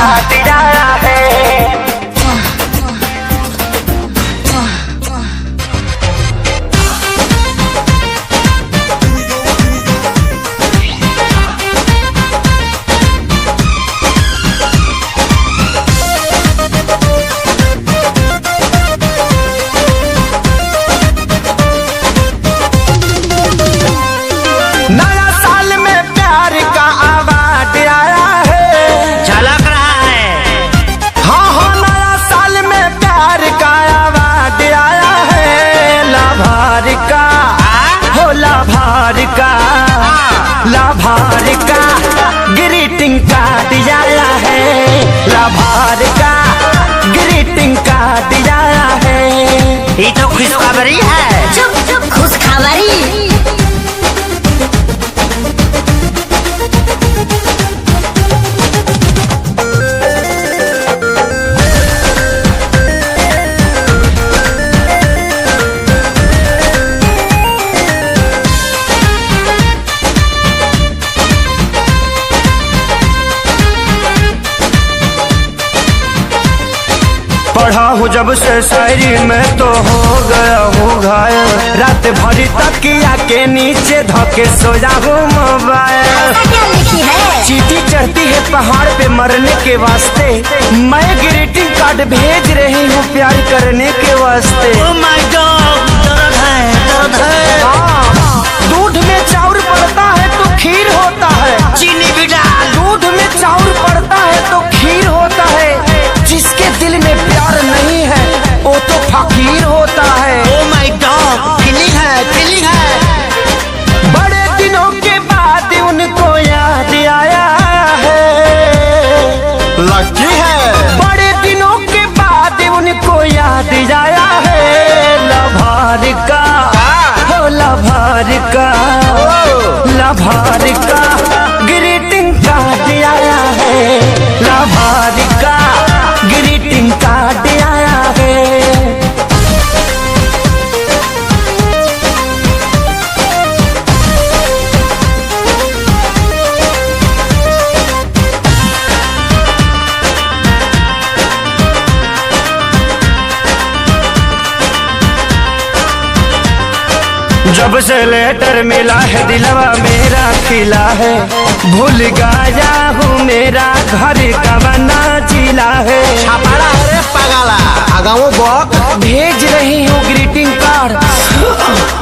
Card आया है। नया साल में प्यार का अवार्ड आया है, झलक रहा है। हाँ हाँ नया साल में प्यार का अवार्ड आया है। लाभार का हो लाभार का, लाभार का ग्रीटिंग कार्ड आया है। लाभार का ग्रीटिंग कार्ड आया है। ये तो खुशखबरी है। चुप चुप खुशखबरी। पढ़ा हूँ जब से शायरी में तो हो गया हूँ घायल। रात भरी तकिया के नीचे धोके सोया हूँ मोबाइल। क्या लिखी है? चीटी चढ़ती है पहाड़ पे मरने के वास्ते। मैं ग्रीटिंग कार्ड भेज रही हूँ प्यार करने के वास्ते। Oh my God, दर्द है, दर्द है। हाँ, दूध में चाउर पड़ता है तो खीर होता है। चीनी भी डाल। दूध में चाउर पड़ता है तो खीर होता है। जिसके दिल में प्यार नहीं है वो तो फकीर होता है। Oh my God, फीलिंग है, फीलिंग है। बड़े दिनों के बाद उनको याद आया है। लकी है। बड़े दिनों के बाद उनको याद आया है। लाभार का हो लाभार का, लाभार का ग्रीटिंग कार्ड आया है। लाभार का ग्रीटिंग कार्ड आया है। जब से लेटर मिला है दिलवा मेरा खिला है। भूल गया हूँ मेरा घर का बना जिला है। छापाड़ा रे पगला, आगाओ बॉक। भेज रही हूँ ग्रीटिंग कार्ड,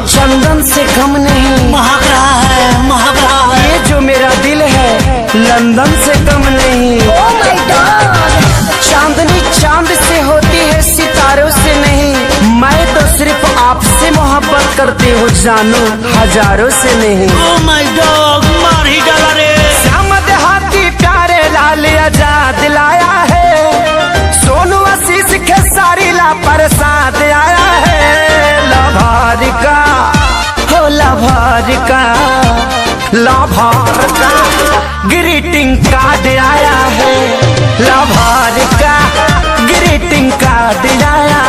चंदन से कम नहीं। महक रहा है, महक रहा है। ये जो मेरा दिल है लंदन से कम नहीं। Oh my God! चांदनी चांद से होती है सितारों से नहीं। मैं तो सिर्फ आपसे मोहब्बत करती हूँ जानू, हजारों से नहीं। Oh my God, मार ही डाला रे। श्याम देहाती प्यारे लाल आजाद लाया है। सोनू आशीष खेसारी ला प्रसाद आया है। लाभार का हो लाभार का, लाभार का ग्रीटिंग कार्ड आया है। लाभार का ग्रीटिंग कार्ड आया